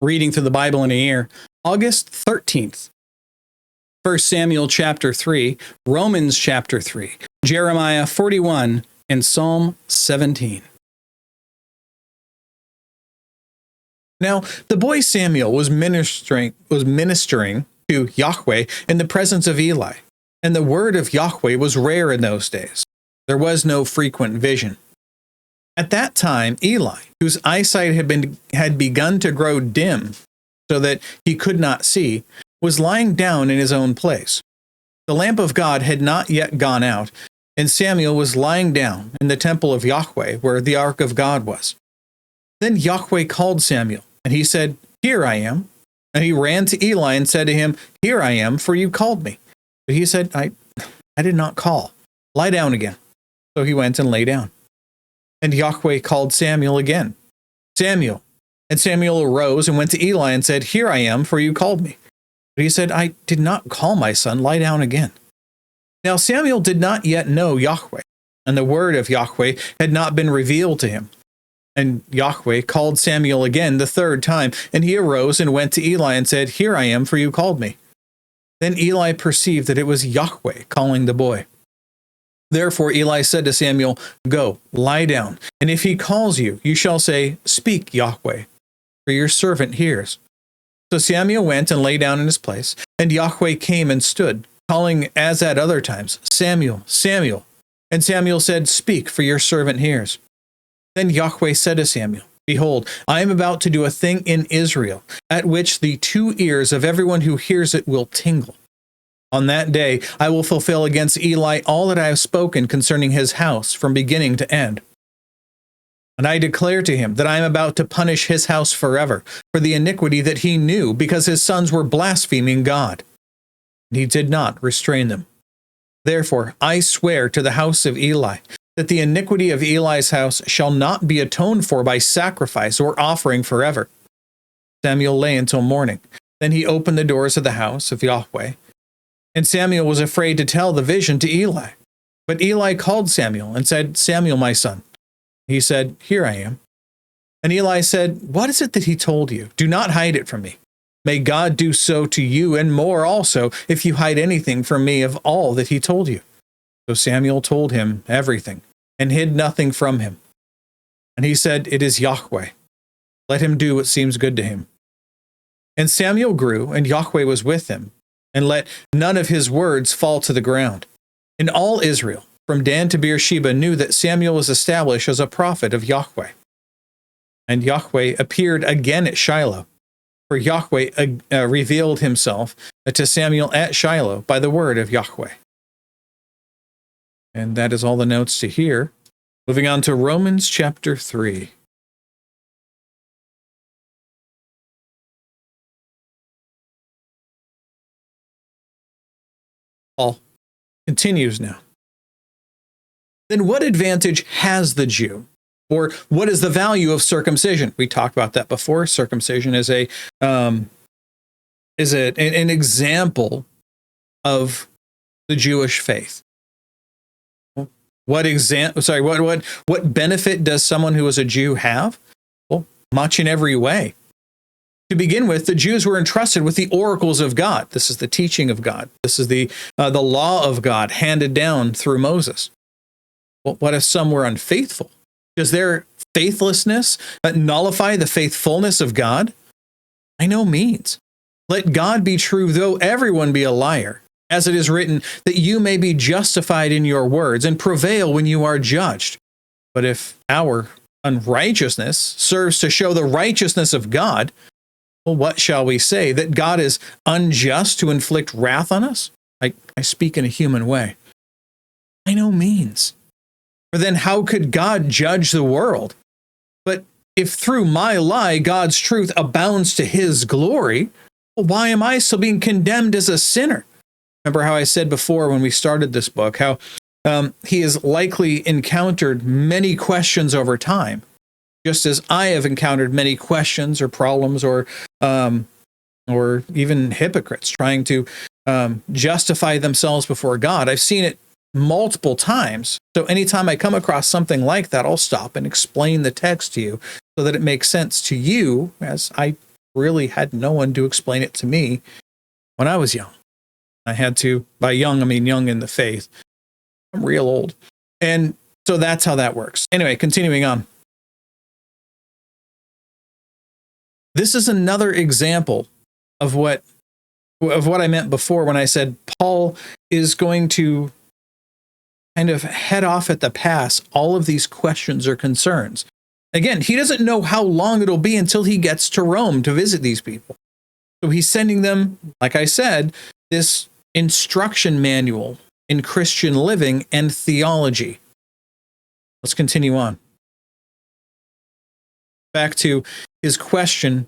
Reading through the Bible in a year, August 13th. 1 Samuel chapter 3, Romans chapter 3, Jeremiah 41, and Psalm 17. Now, the boy Samuel was ministering to Yahweh in the presence of Eli, and the word of Yahweh was rare in those days. There was no frequent vision. At that time, Eli, whose eyesight had begun to grow dim so that he could not see, was lying down in his own place. The lamp of God had not yet gone out, and Samuel was lying down in the temple of Yahweh, where the ark of God was. Then Yahweh called Samuel, and he said, "Here I am." And he ran to Eli and said to him, "Here I am, for you called me." But he said, I did not call. Lie down again. So he went and lay down. And Yahweh called Samuel again, "Samuel." And Samuel arose and went to Eli and said, "Here I am, for you called me." But he said, "I did not call, my son. Lie down again." Now Samuel did not yet know Yahweh, and the word of Yahweh had not been revealed to him. And Yahweh called Samuel again the third time, and he arose and went to Eli and said, "Here I am, for you called me." Then Eli perceived that it was Yahweh calling the boy. Therefore Eli said to Samuel, "Go, lie down, and if he calls you, you shall say, 'Speak, Yahweh,' for your servant hears." So Samuel went and lay down in his place, and Yahweh came and stood, calling as at other times, "Samuel, Samuel." And Samuel said, "Speak, for your servant hears." Then Yahweh said to Samuel, "Behold, I am about to do a thing in Israel, at which the two ears of everyone who hears it will tingle. On that day I will fulfill against Eli all that I have spoken concerning his house from beginning to end. And I declare to him that I am about to punish his house forever for the iniquity that he knew, because his sons were blaspheming God. And he did not restrain them. Therefore I swear to the house of Eli that the iniquity of Eli's house shall not be atoned for by sacrifice or offering forever." Samuel lay until morning. Then he opened the doors of the house of Yahweh. And Samuel was afraid to tell the vision to Eli. But Eli called Samuel and said, "Samuel, my son." He said, "Here I am." And Eli said, "What is it that he told you? Do not hide it from me. May God do so to you and more also, if you hide anything from me of all that he told you." So Samuel told him everything and hid nothing from him. And he said, "It is Yahweh. Let him do what seems good to him." And Samuel grew, and Yahweh was with him, and let none of his words fall to the ground. And all Israel, from Dan to Beersheba, knew that Samuel was established as a prophet of Yahweh. And Yahweh appeared again at Shiloh, for Yahweh revealed himself to Samuel at Shiloh by the word of Yahweh. And that is all the notes to here. Moving on to Romans chapter 3. Paul continues now. Then what advantage has the Jew? Or what is the value of circumcision? We talked about that before. Circumcision is an example of the Jewish faith. What benefit does someone who is a Jew have? Well, much in every way. To begin with, the Jews were entrusted with the oracles of God. This is the teaching of God. This is the law of God handed down through Moses. Well, what if some were unfaithful? Does their faithlessness nullify the faithfulness of God? By no means. Let God be true, though everyone be a liar. As it is written, that you may be justified in your words and prevail when you are judged. But if our unrighteousness serves to show the righteousness of God, well, what shall we say? That God is unjust to inflict wrath on us? I speak in a human way. By no means. For then how could God judge the world? But if through my lie God's truth abounds to his glory, well, why am I still being condemned as a sinner? Remember how I said before when we started this book, how he has likely encountered many questions over time, just as I have encountered many questions or problems or even hypocrites trying to justify themselves before God. I've seen it multiple times. So anytime I come across something like that, I'll stop and explain the text to you so that it makes sense to you as I really had no one to explain it to me when I was young. I had to, by young, I mean young in the faith. I'm real old. And so that's how that works. Anyway, continuing on. This is another example of what I meant before when I said Paul is going to kind of head off at the pass all of these questions or concerns. Again, he doesn't know how long it'll be until he gets to Rome to visit these people. So he's sending them, like I said, this instruction manual in Christian living and theology. Let's continue on. Back to his question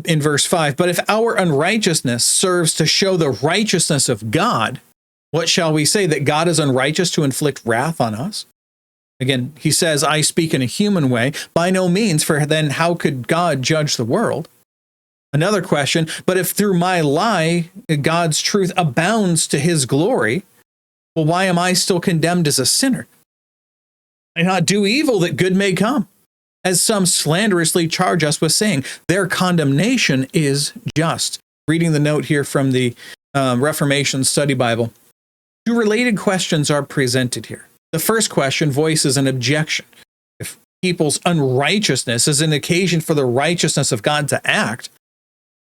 in verse 5. But if our unrighteousness serves to show the righteousness of God, what shall we say? That God is unrighteous to inflict wrath on us? Again, he says, I speak in a human way. By no means, for then how could God judge the world? Another question, but if through my lie, God's truth abounds to his glory, well, why am I still condemned as a sinner? I not do evil that good may come, as some slanderously charge us with saying, their condemnation is just. Reading the note here from the Reformation Study Bible. Two related questions are presented here. The first question voices an objection. If people's unrighteousness is an occasion for the righteousness of God to act,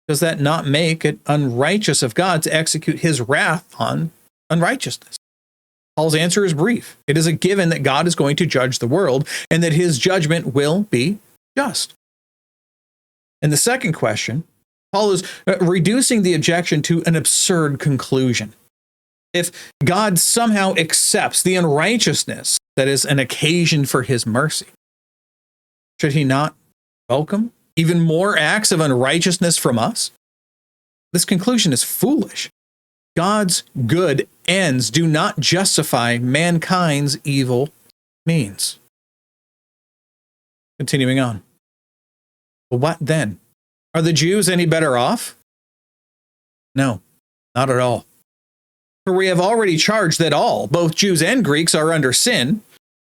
does that not make it unrighteous of God to execute his wrath on unrighteousness? Paul's answer is brief. It is a given that God is going to judge the world and that his judgment will be just. And the second question, Paul is reducing the objection to an absurd conclusion. If God somehow accepts the unrighteousness that is an occasion for his mercy, should he not welcome even more acts of unrighteousness from us? This conclusion is foolish. God's good ends do not justify mankind's evil means. Continuing on. Well, what then? Are the Jews any better off? No, not at all. For we have already charged that all, both Jews and Greeks, are under sin.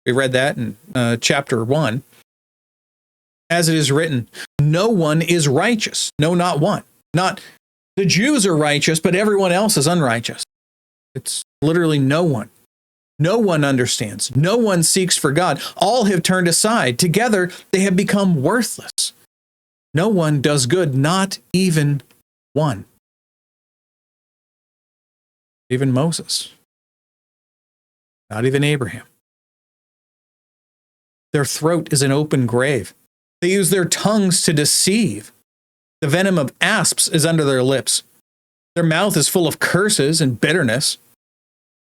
We read that in chapter 1. As it is written, no one is righteous. No, not one. Not the Jews are righteous, but everyone else is unrighteous. It's literally no one. No one understands. No one seeks for God. All have turned aside. Together they have become worthless. No one does good, not even one. Even Moses. Not even Abraham. Their throat is an open grave. They use their tongues to deceive. The venom of asps is under their lips. Their mouth is full of curses and bitterness.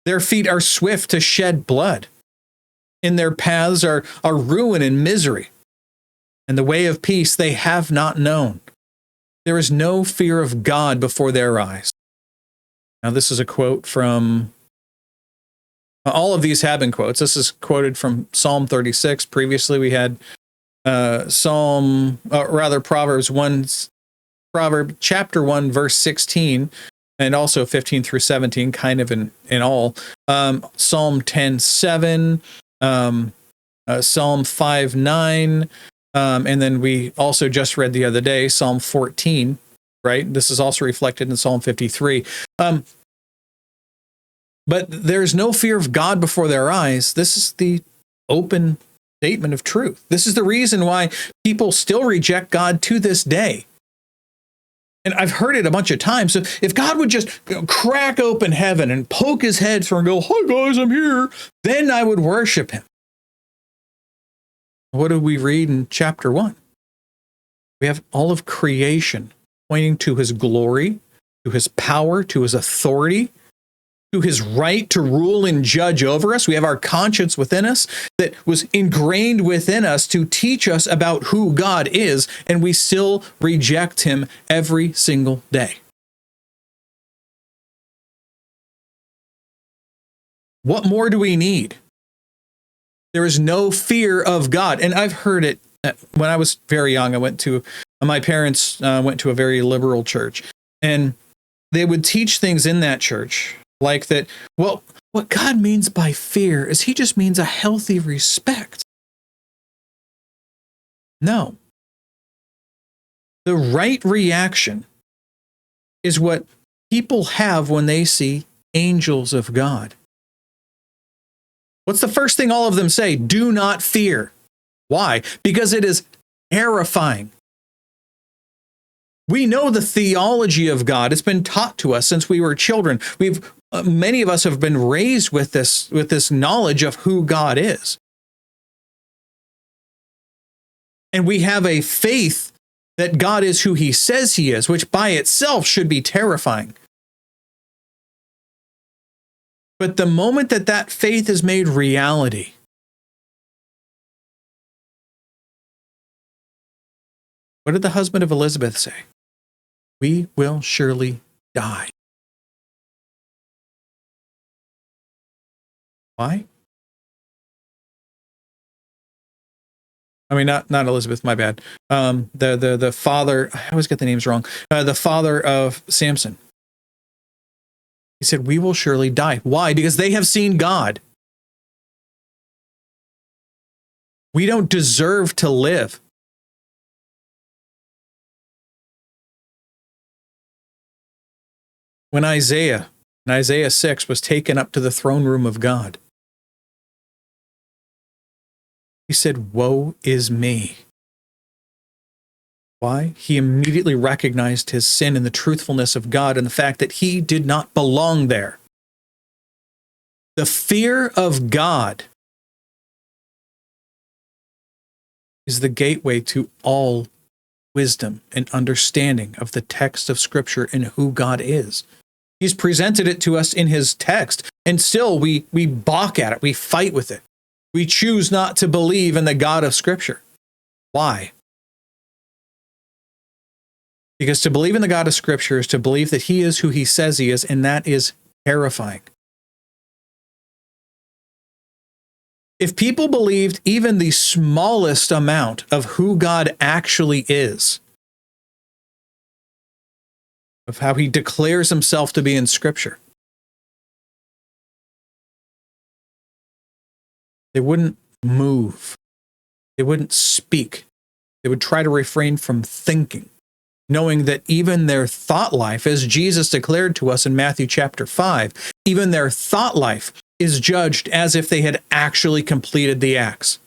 Their feet are swift to shed blood. In their paths are ruin and misery. And the way of peace they have not known. There is no fear of God before their eyes. Now, this is a quote from, all of these have been quotes. This is quoted from Psalm 36. Previously, we had Proverbs chapter 1, verse 16, and also 15 through 17, kind of in all. Psalm 10:7, Psalm 5:9, and then we also just read the other day, Psalm 14. Right? This is also reflected in Psalm 53. But there's no fear of God before their eyes. This is the open statement of truth. This is the reason why people still reject God to this day. And I've heard it a bunch of times. So if God would just crack open heaven and poke his head through and go, "Hi guys, I'm here," then I would worship him. What do we read in chapter 1? We have all of creation pointing to his glory, to his power, to his authority, to his right to rule and judge over us. We have our conscience within us that was ingrained within us to teach us about who God is, and we still reject him every single day. What more do we need? There is no fear of God. And I've heard it when I was very young. My parents went to a very liberal church, and they would teach things in that church like that. Well, what God means by fear is he just means a healthy respect. No. The right reaction is what people have when they see angels of God. What's the first thing all of them say? Do not fear. Why? Because it is terrifying. We know the theology of God. It's been taught to us since we were children. Many of us have been raised with this knowledge of who God is. And we have a faith that God is who he says he is, which by itself should be terrifying. But the moment that that faith is made reality, what did the husband of Elizabeth say? We will surely die. Why? I mean, not Elizabeth, my bad. The father, I always get the names wrong. The father of Samson. He said, we will surely die. Why? Because they have seen God. We don't deserve to live. When Isaiah, in Isaiah 6, was taken up to the throne room of God, he said, woe is me. Why? He immediately recognized his sin and the truthfulness of God and the fact that he did not belong there. The fear of God is the gateway to all wisdom and understanding of the text of Scripture and who God is. He's presented it to us in his text, and still we balk at it. We fight with it. We choose not to believe in the God of Scripture. Why? Because to believe in the God of Scripture is to believe that he is who he says he is, and that is terrifying. If people believed even the smallest amount of who God actually is, of how he declares himself to be in Scripture, they wouldn't move. They wouldn't speak. They would try to refrain from thinking, knowing that even their thought life, as Jesus declared to us in Matthew chapter 5, even their thought life is judged as if they had actually completed the acts.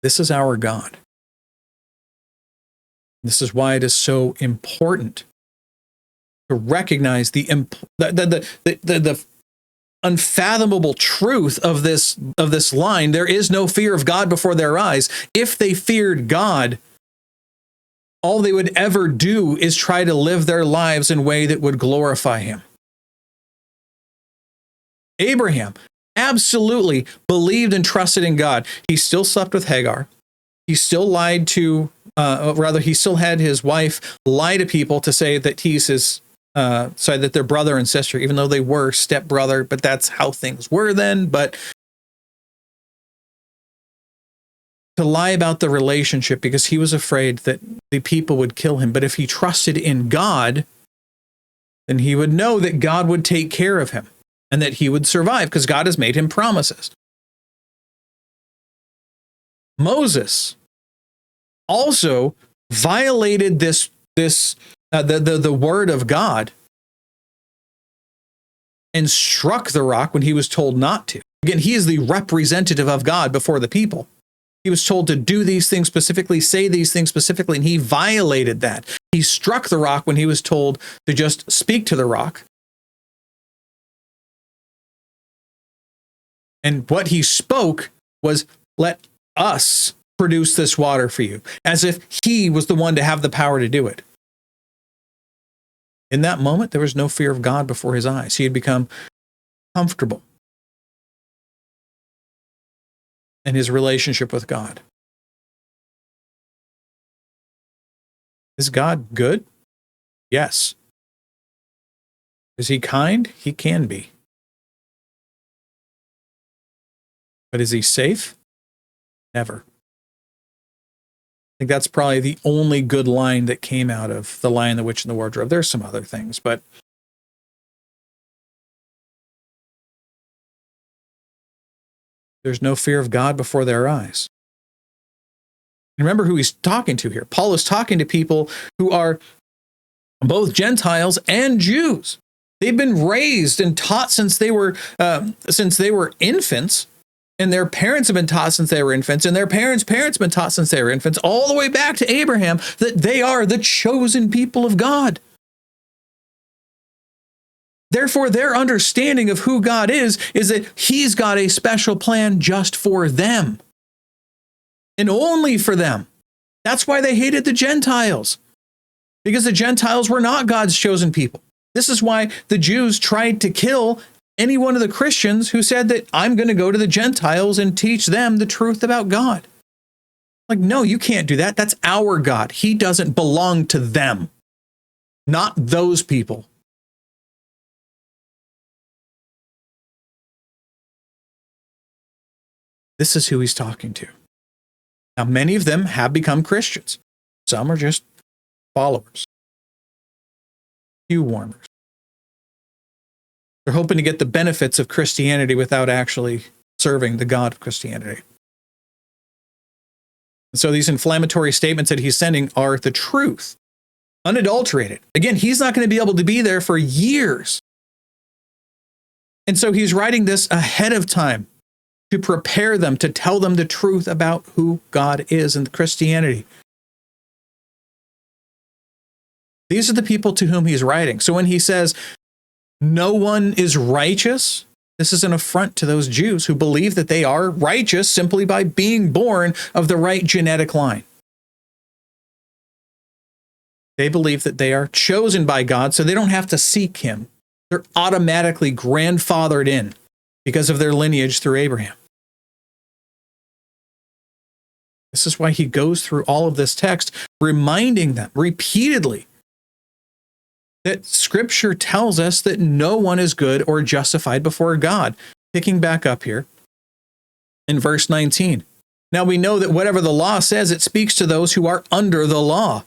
This is our God. This is why it is so important to recognize the unfathomable truth of this line. There is no fear of God before their eyes. If they feared God, all they would ever do is try to live their lives in a way that would glorify him. Abraham absolutely believed and trusted in God. He still slept with Hagar. He still lied to, he still had his wife lie to people to say that he's his, that they're brother and sister, even though they were stepbrother, but that's how things were then. But to lie about the relationship because he was afraid that the people would kill him. But if he trusted in God, then he would know that God would take care of him and that he would survive because God has made him promises. Moses also violated the word of God and struck the rock when he was told not to. Again, he is the representative of God before the people. He was told to do these things specifically, say these things specifically, and he violated that. He struck the rock when he was told to just speak to the rock. And what he spoke was, let us produce this water for you, as if he was the one to have the power to do it. In that moment, there was no fear of God before his eyes. He had become comfortable in his relationship with God. Is God good? Yes. Is he kind? He can be. But is he safe? Never. I think that's probably the only good line that came out of The Lion, the Witch, and the Wardrobe. There's some other things, but there's no fear of God before their eyes. Remember who he's talking to here. Paul is talking to people who are both Gentiles and Jews. They've been raised and taught since they were infants, and their parents have been taught since they were infants, and their parents' parents have been taught since they were infants, all the way back to Abraham, that they are the chosen people of God. Therefore, their understanding of who God is that he's got a special plan just for them. And only for them. That's why they hated the Gentiles. Because the Gentiles were not God's chosen people. This is why the Jews tried to kill any one of the Christians who said that I'm going to go to the Gentiles and teach them the truth about God. Like, no, you can't do that. That's our God. He doesn't belong to them. Not those people. This is who he's talking to. Now, many of them have become Christians. Some are just followers. Pew warmers. They're hoping to get the benefits of Christianity without actually serving the God of Christianity. And so these inflammatory statements that he's sending are the truth, unadulterated. Again, he's not going to be able to be there for years. And so he's writing this ahead of time to prepare them, to tell them the truth about who God is and Christianity. These are the people to whom he's writing. So when he says, no one is righteous, this is an affront to those Jews who believe that they are righteous simply by being born of the right genetic line. They believe that they are chosen by God, so they don't have to seek him. They're automatically grandfathered in because of their lineage through Abraham. This is why he goes through all of this text, reminding them repeatedly that Scripture tells us that no one is good or justified before God. Picking back up here in verse 19. Now we know that whatever the law says, it speaks to those who are under the law,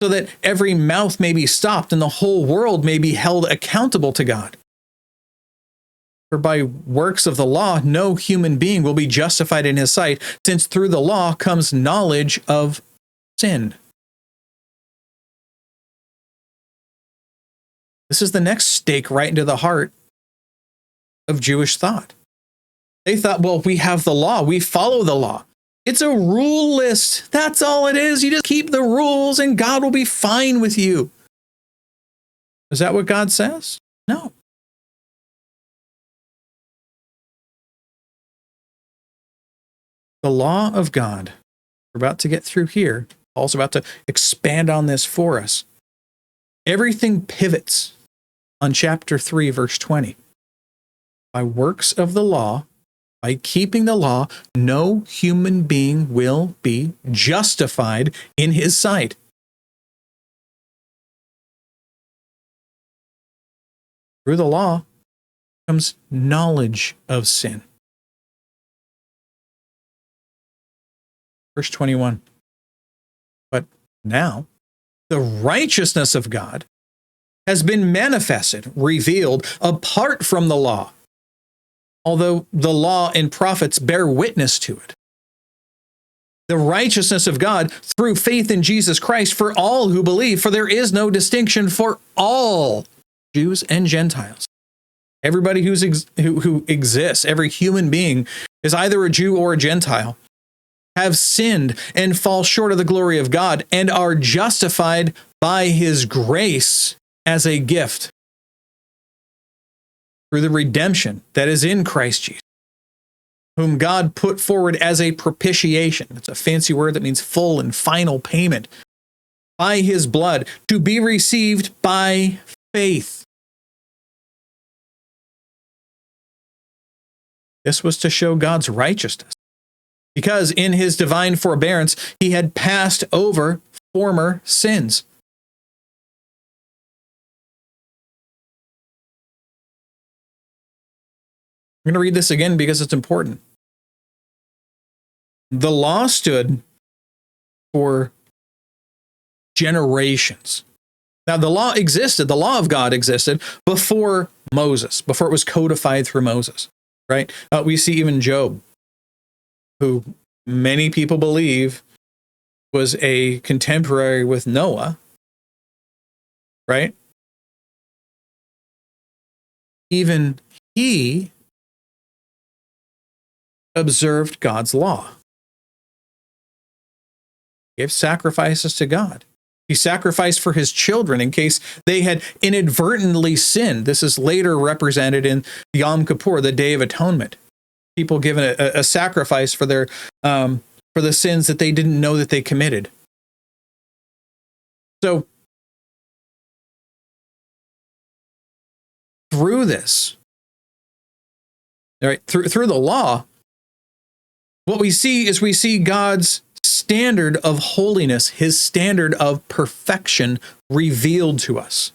so that every mouth may be stopped and the whole world may be held accountable to God. For by works of the law, no human being will be justified in his sight, since through the law comes knowledge of sin. This is the next stake right into the heart of Jewish thought. They thought, well, we have the law. We follow the law. It's a rule list. That's all it is. You just keep the rules and God will be fine with you. Is that what God says? No. The law of God, we're about to get through here. Paul's about to expand on this for us. Everything pivots on chapter 3, verse 20. By works of the law, by keeping the law, no human being will be justified in his sight. Through the law comes knowledge of sin. Verse 21. But now, the righteousness of God has been manifested, revealed, apart from the law, although the law and prophets bear witness to it. The righteousness of God through faith in Jesus Christ for all who believe, for there is no distinction for all, Jews and Gentiles. Everybody who exists, every human being is either a Jew or a Gentile, have sinned and fall short of the glory of God and are justified by his grace as a gift through the redemption that is in Christ Jesus, whom God put forward as a propitiation. It's a fancy word that means full and final payment by his blood to be received by faith. This was to show God's righteousness, because in his divine forbearance, he had passed over former sins. I'm going to read this again because it's important. The law stood for generations. Now, the law existed, the law of God existed before Moses, before it was codified through Moses, right? We see even Job, who many people believe was a contemporary with Noah, right? Even he observed God's law. He gave sacrifices to God. He sacrificed for his children in case they had inadvertently sinned. This is later represented in Yom Kippur, the Day of Atonement. People given a sacrifice for their for the sins that they didn't know that they committed. So through this, all right, through the law, what we see God's standard of holiness, his standard of perfection revealed to us.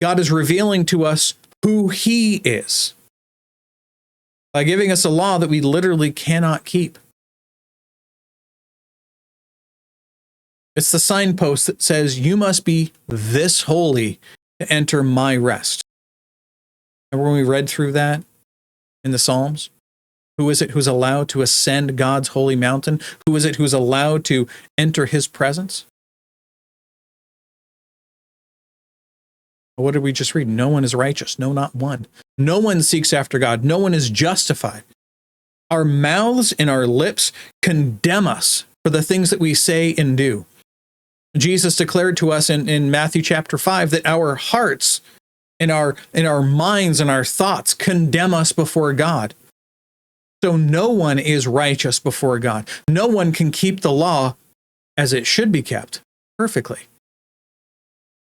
God is revealing to us who he is by giving us a law that we literally cannot keep. It's the signpost that says, you must be this holy to enter my rest. Remember when we read through that in the Psalms? Who is it who's allowed to ascend God's holy mountain? Who is it who's allowed to enter his presence? What did we just read? No one is righteous. No, not one. No one seeks after God. No one is justified. Our mouths and our lips condemn us for the things that we say and do. Jesus declared to us in Matthew chapter 5 that our hearts and our minds and our thoughts condemn us before God. So no one is righteous before God. No one can keep the law as it should be kept perfectly.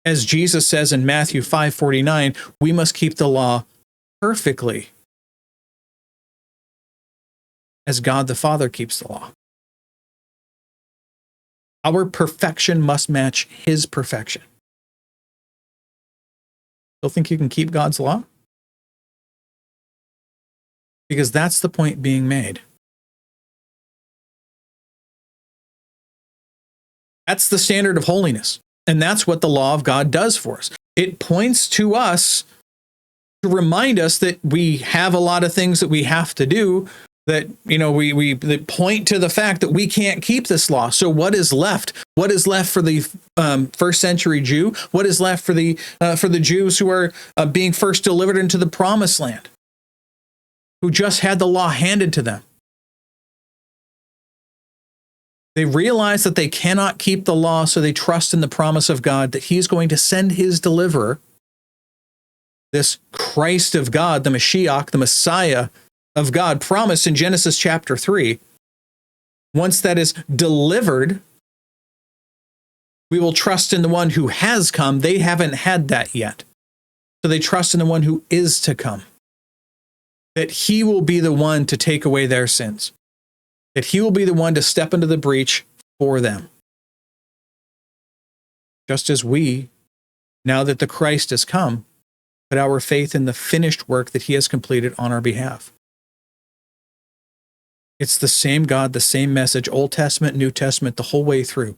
As Jesus says in Matthew 5:49, we must keep the law perfectly as God the Father keeps the law. Our perfection must match his perfection. Still think you can keep God's law? Because that's the point being made. That's the standard of holiness. And that's what the law of God does for us. It points to us to remind us that we have a lot of things that we have to do, that, we that point to the fact that we can't keep this law. So what is left? What is left for the first century Jew? What is left for the Jews who are being first delivered into the promised land, who just had the law handed to them? They realize that they cannot keep the law, so they trust in the promise of God that he's going to send his deliverer, this Christ of God, the Mashiach, the Messiah of God, promised in Genesis chapter 3. Once that is delivered, we will trust in the one who has come. They haven't had that yet. So they trust in the one who is to come, that he will be the one to take away their sins, that he will be the one to step into the breach for them. Just as we, now that the Christ has come, put our faith in the finished work that he has completed on our behalf. It's the same God, the same message, Old Testament, New Testament, the whole way through.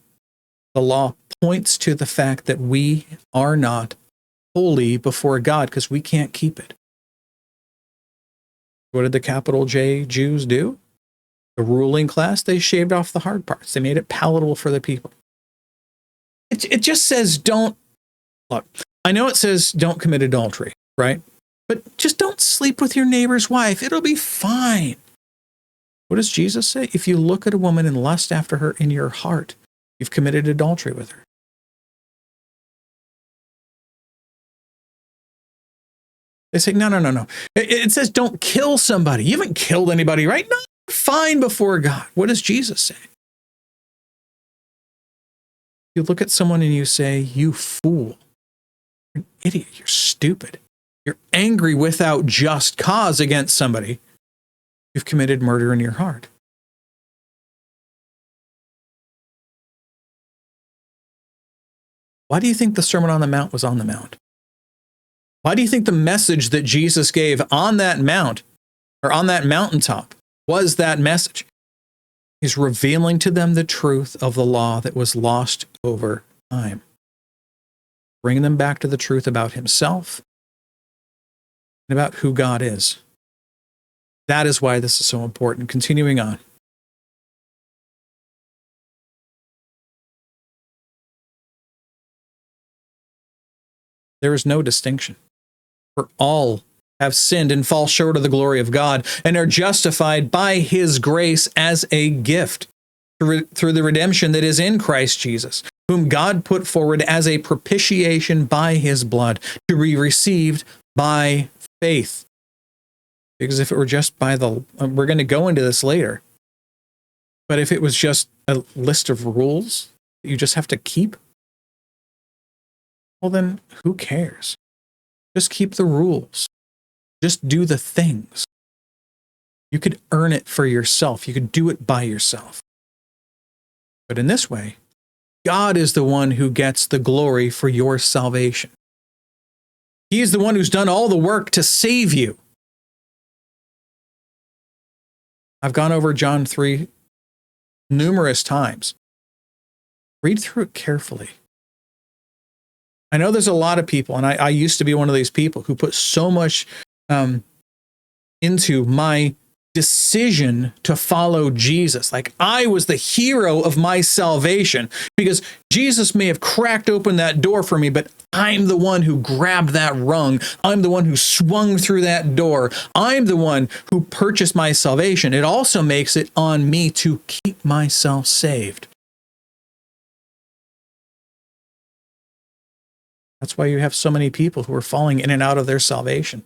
The law points to the fact that we are not holy before God because we can't keep it. What did the capital J Jews do? The ruling class, they shaved off the hard parts. They made it palatable for the people. It just says don't, look, I know it says don't commit adultery, right? But just don't sleep with your neighbor's wife. It'll be fine. What does Jesus say? If you look at a woman and lust after her in your heart, you've committed adultery with her. They say, no. It says don't kill somebody. You haven't killed anybody, right? No, you're fine before God. What does Jesus say? You look at someone and you say, you fool. You're an idiot. You're stupid. You're angry without just cause against somebody. You've committed murder in your heart. Why do you think the Sermon on the Mount was on the Mount? Why do you think the message that Jesus gave on that mount, or on that mountaintop, was that message? He's revealing to them the truth of the law that was lost over time. Bringing them back to the truth about himself and about who God is. That is why this is so important. Continuing on. there is no distinction. For all have sinned and fall short of the glory of God and are justified by his grace as a gift through the redemption that is in Christ Jesus, whom God put forward as a propitiation by his blood to be received by faith. Because if it were just by we're going to go into this later, but if it was just a list of rules that you just have to keep, well then who cares? Just keep the rules. Just do the things. You could earn it for yourself. You could do it by yourself. But in this way, God is the one who gets the glory for your salvation. He is the one who's done all the work to save you. I've gone over John 3 numerous times. Read through it carefully. I know there's a lot of people, and I used to be one of these people who put so much into my decision to follow Jesus. Like I was the hero of my salvation because Jesus may have cracked open that door for me, but I'm the one who grabbed that rung. I'm the one who swung through that door. I'm the one who purchased my salvation. It also makes it on me to keep myself saved. That's why you have so many people who are falling in and out of their salvation.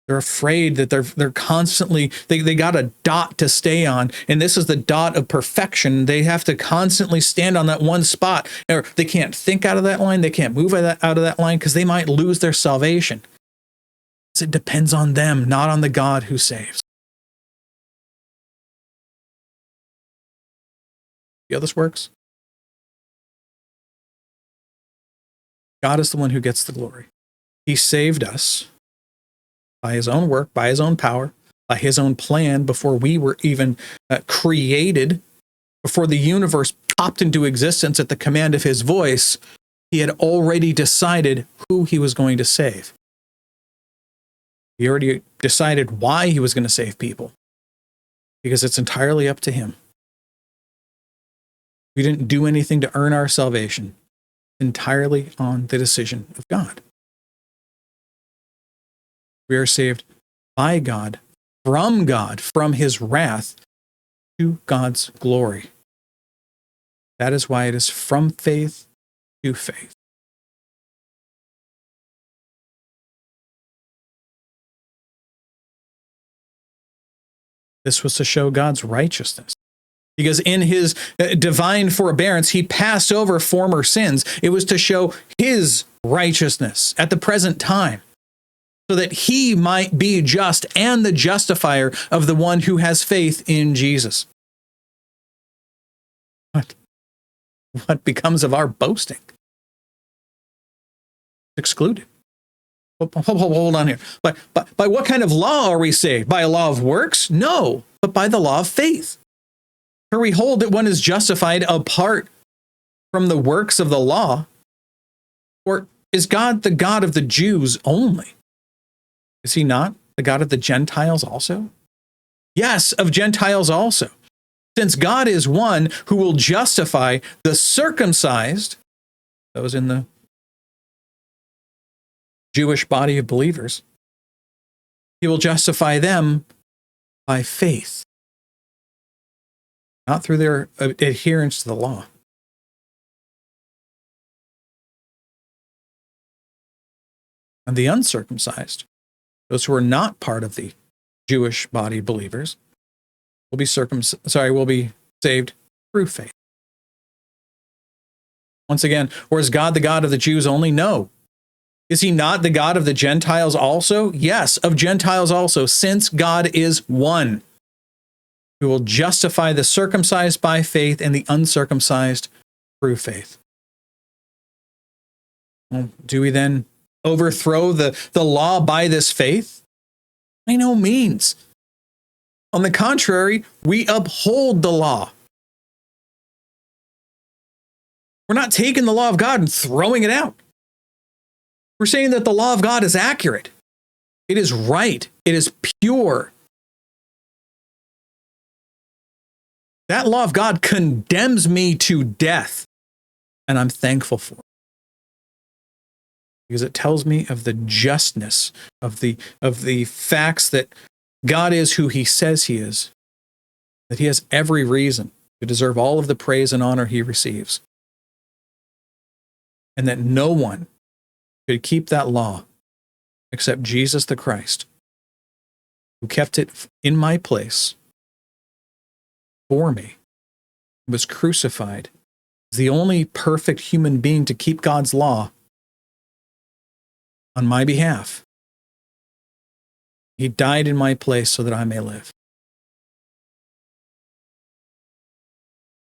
They're afraid that they're constantly, they got a dot to stay on, and this is the dot of perfection. They have to constantly stand on that one spot, or they can't think out of that line. They can't move out of that line because they might lose their salvation. It depends on them, not on the God who saves. See how this works? God is the one who gets the glory. He saved us by his own work, by his own power, by his own plan before we were even created, before the universe popped into existence at the command of his voice. He had already decided who he was going to save. He already decided why he was going to save people, because it's entirely up to him. We didn't do anything to earn our salvation. Entirely on the decision of God. We are saved by God, from his wrath to God's glory. That is why it is from faith to faith. This was to show God's righteousness. Because in his divine forbearance, he passed over former sins. It was to show his righteousness at the present time, so that he might be just and the justifier of the one who has faith in Jesus. What becomes of our boasting? Excluded. Hold on here. By what kind of law are we saved? By a law of works? No, but by the law of faith. For we hold that one is justified apart from the works of the law. Or is God the God of the Jews only? Is he not the God of the Gentiles also? Yes, of Gentiles also. Since God is one who will justify the circumcised, those in the Jewish body of believers, he will justify them by faith. Not through their adherence to the law. And the uncircumcised, those who are not part of the Jewish body believers, will be saved through faith. Once again, or is God the God of the Jews only? No. Is he not the God of the Gentiles also? Yes, of Gentiles also, since God is one, who will justify the circumcised by faith and the uncircumcised through faith. Well, do we then overthrow the law by this faith? By no means. On the contrary, we uphold the law. We're not taking the law of God and throwing it out. We're saying that the law of God is accurate. It is right. It is pure. That law of God condemns me to death, and I'm thankful for it. because it tells me of the justness of the facts that God is who he says he is, that he has every reason to deserve all of the praise and honor he receives, and that no one could keep that law except Jesus the Christ, who kept it in my place for me, was crucified, the only perfect human being to keep God's law on my behalf. He died in my place so that I may live.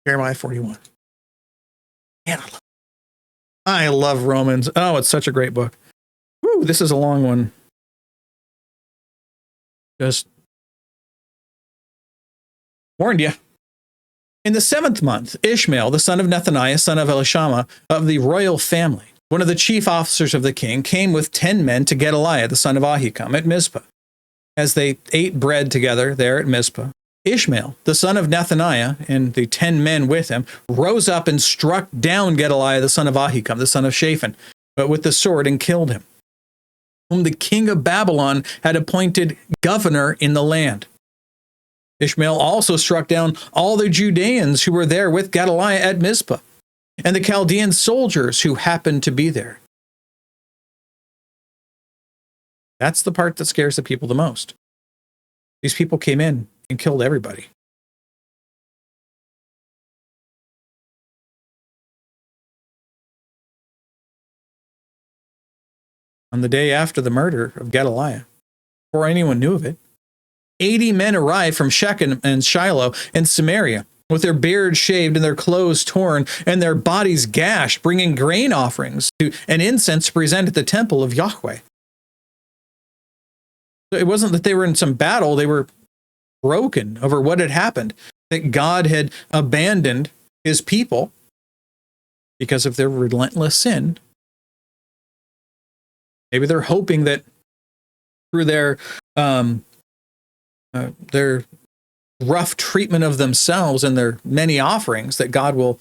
Jeremiah 41. Man, I love Romans. Oh, it's such a great book. Whew, this is a long one. Just warned you. In the 7th month, Ishmael, the son of Nethaniah, son of Elishama, of the royal family, one of the chief officers of the king, came with 10 men to Gedaliah, the son of Ahikam, at Mizpah. As they ate bread together there at Mizpah, Ishmael, the son of Nethaniah, and the 10 men with him, rose up and struck down Gedaliah, the son of Ahikam, the son of Shaphan, but with the sword, and killed him, whom the king of Babylon had appointed governor in the land. Ishmael also struck down all the Judeans who were there with Gedaliah at Mizpah, and the Chaldean soldiers who happened to be there. That's the part that scares the people the most. These people came in and killed everybody. On the day after the murder of Gedaliah, before anyone knew of it, 80 men arrived from Shechem and Shiloh and Samaria, with their beards shaved and their clothes torn and their bodies gashed, bringing grain offerings and incense to present at the temple of Yahweh. It wasn't that they were in some battle, they were broken over what had happened, that God had abandoned his people because of their relentless sin. Maybe they're hoping that through their rough treatment of themselves and their many offerings that God will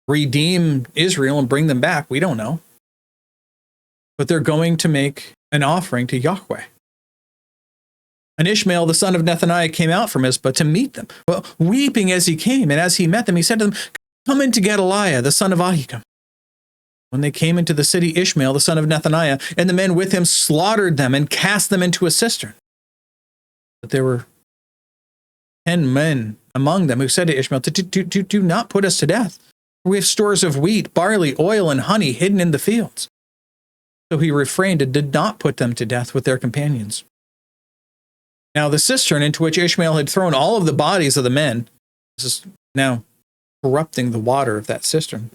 redeem Israel and bring them back. We don't know. But they're going to make an offering to Yahweh. And Ishmael, the son of Nethaniah, came out from Mizpah to meet them, well, weeping as he came. And as he met them, he said to them, "Come into Gedaliah, the son of Ahikam." When they came into the city, Ishmael, the son of Nethaniah, and the men with him slaughtered them and cast them into a cistern. But there were 10 men among them who said to Ishmael, do not put us to death. We have stores of wheat, barley, oil, and honey hidden in the fields. So he refrained and did not put them to death with their companions. Now the cistern into which Ishmael had thrown all of the bodies of the men, this is now corrupting the water of that cistern.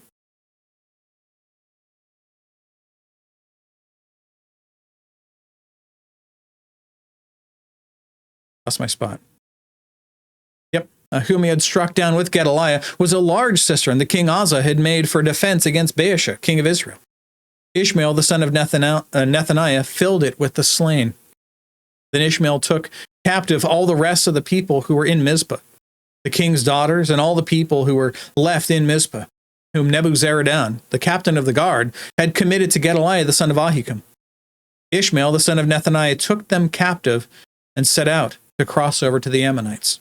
That's my spot. Yep. Whom he had struck down with Gedaliah was a large cistern that King Uzzah had made for defense against Baasha, king of Israel. Ishmael, the son of Nethaniah, filled it with the slain. Then Ishmael took captive all the rest of the people who were in Mizpah, the king's daughters, and all the people who were left in Mizpah, whom Nebuzaradan, the captain of the guard, had committed to Gedaliah, the son of Ahikam. Ishmael, the son of Nethaniah, took them captive and set out to cross over to the Ammonites.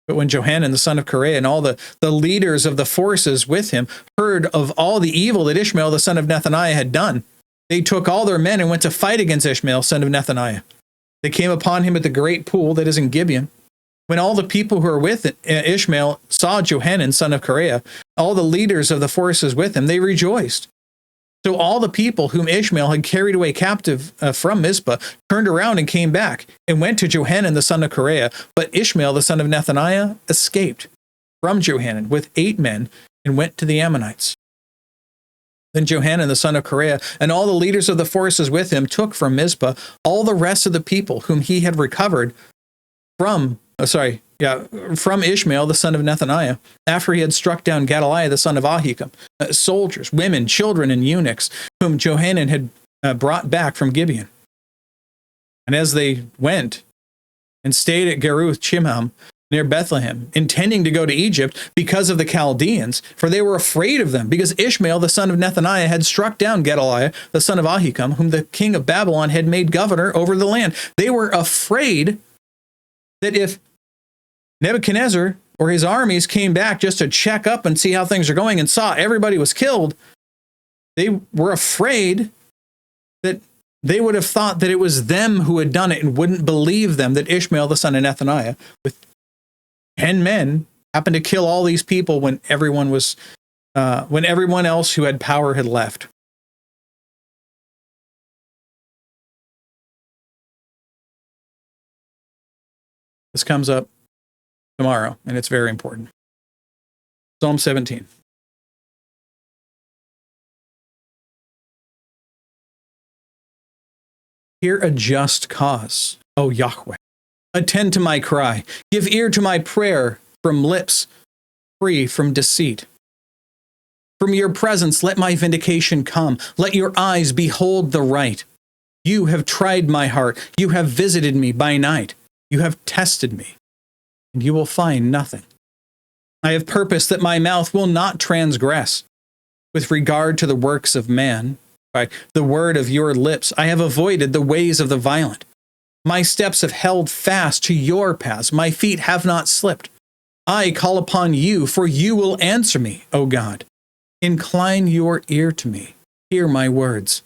But when Johanan, the son of Kareah, and all the leaders of the forces with him heard of all the evil that Ishmael, the son of Nethaniah, had done, they took all their men and went to fight against Ishmael, son of Nethaniah. They came upon him at the great pool that is in Gibeon. When all the people who were with Ishmael saw Johanan, son of Kareah, all the leaders of the forces with him, they rejoiced. So all the people whom Ishmael had carried away captive from Mizpah turned around and came back and went to Johanan, the son of Kareah. But Ishmael, the son of Nethaniah, escaped from Johanan with 8 men and went to the Ammonites. Then Johanan, the son of Kareah, and all the leaders of the forces with him took from Mizpah all the rest of the people whom he had recovered from Ishmael, the son of Nethaniah, after he had struck down Gedaliah, the son of Ahikam, soldiers, women, children, and eunuchs, whom Johanan had brought back from Gibeon. And as they went and stayed at Geruth Chimham, near Bethlehem, intending to go to Egypt because of the Chaldeans, for they were afraid of them, because Ishmael, the son of Nethaniah, had struck down Gedaliah, the son of Ahikam, whom the king of Babylon had made governor over the land. They were afraid that if Nebuchadnezzar or his armies came back just to check up and see how things are going and saw everybody was killed, they were afraid that they would have thought that it was them who had done it and wouldn't believe them, that Ishmael, the son of Nethaniah, with 10 men, happened to kill all these people when everyone else who had power had left. This comes up tomorrow, and it's very important. Psalm 17. Hear a just cause, O Yahweh. Attend to my cry. Give ear to my prayer from lips free from deceit. From your presence let my vindication come. Let your eyes behold the right. You have tried my heart. You have visited me by night. You have tested me, and you will find nothing. I have purposed that my mouth will not transgress. With regard to the works of man, by the word of your lips, I have avoided the ways of the violent. My steps have held fast to your paths. My feet have not slipped. I call upon you, for you will answer me, O God. Incline your ear to me. Hear my words.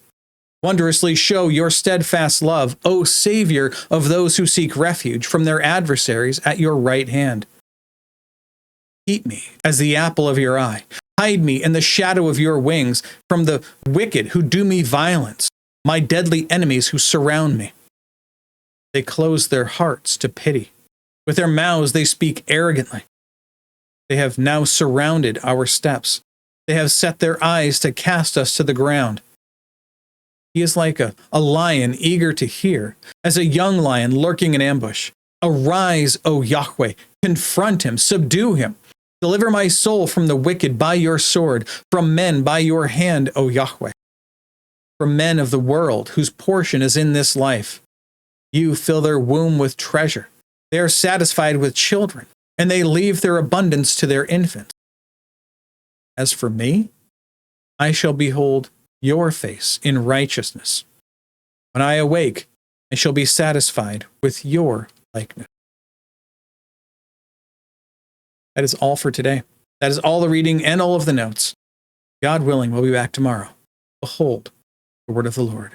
Wondrously show your steadfast love, O Savior of those who seek refuge from their adversaries at your right hand. Keep me as the apple of your eye. Hide me in the shadow of your wings from the wicked who do me violence, my deadly enemies who surround me. They close their hearts to pity. With their mouths they speak arrogantly. They have now surrounded our steps. They have set their eyes to cast us to the ground. He is like a lion eager to hear, as a young lion lurking in ambush. Arise, O Yahweh, confront him, subdue him. Deliver my soul from the wicked by your sword, from men by your hand, O Yahweh. From men of the world, whose portion is in this life. You fill their womb with treasure. They are satisfied with children, and they leave their abundance to their infants. As for me, I shall behold your face in righteousness. When I awake, I shall be satisfied with your likeness. That is all for today. That is all the reading and all of the notes. God willing, we'll be back tomorrow. Behold, the word of the Lord.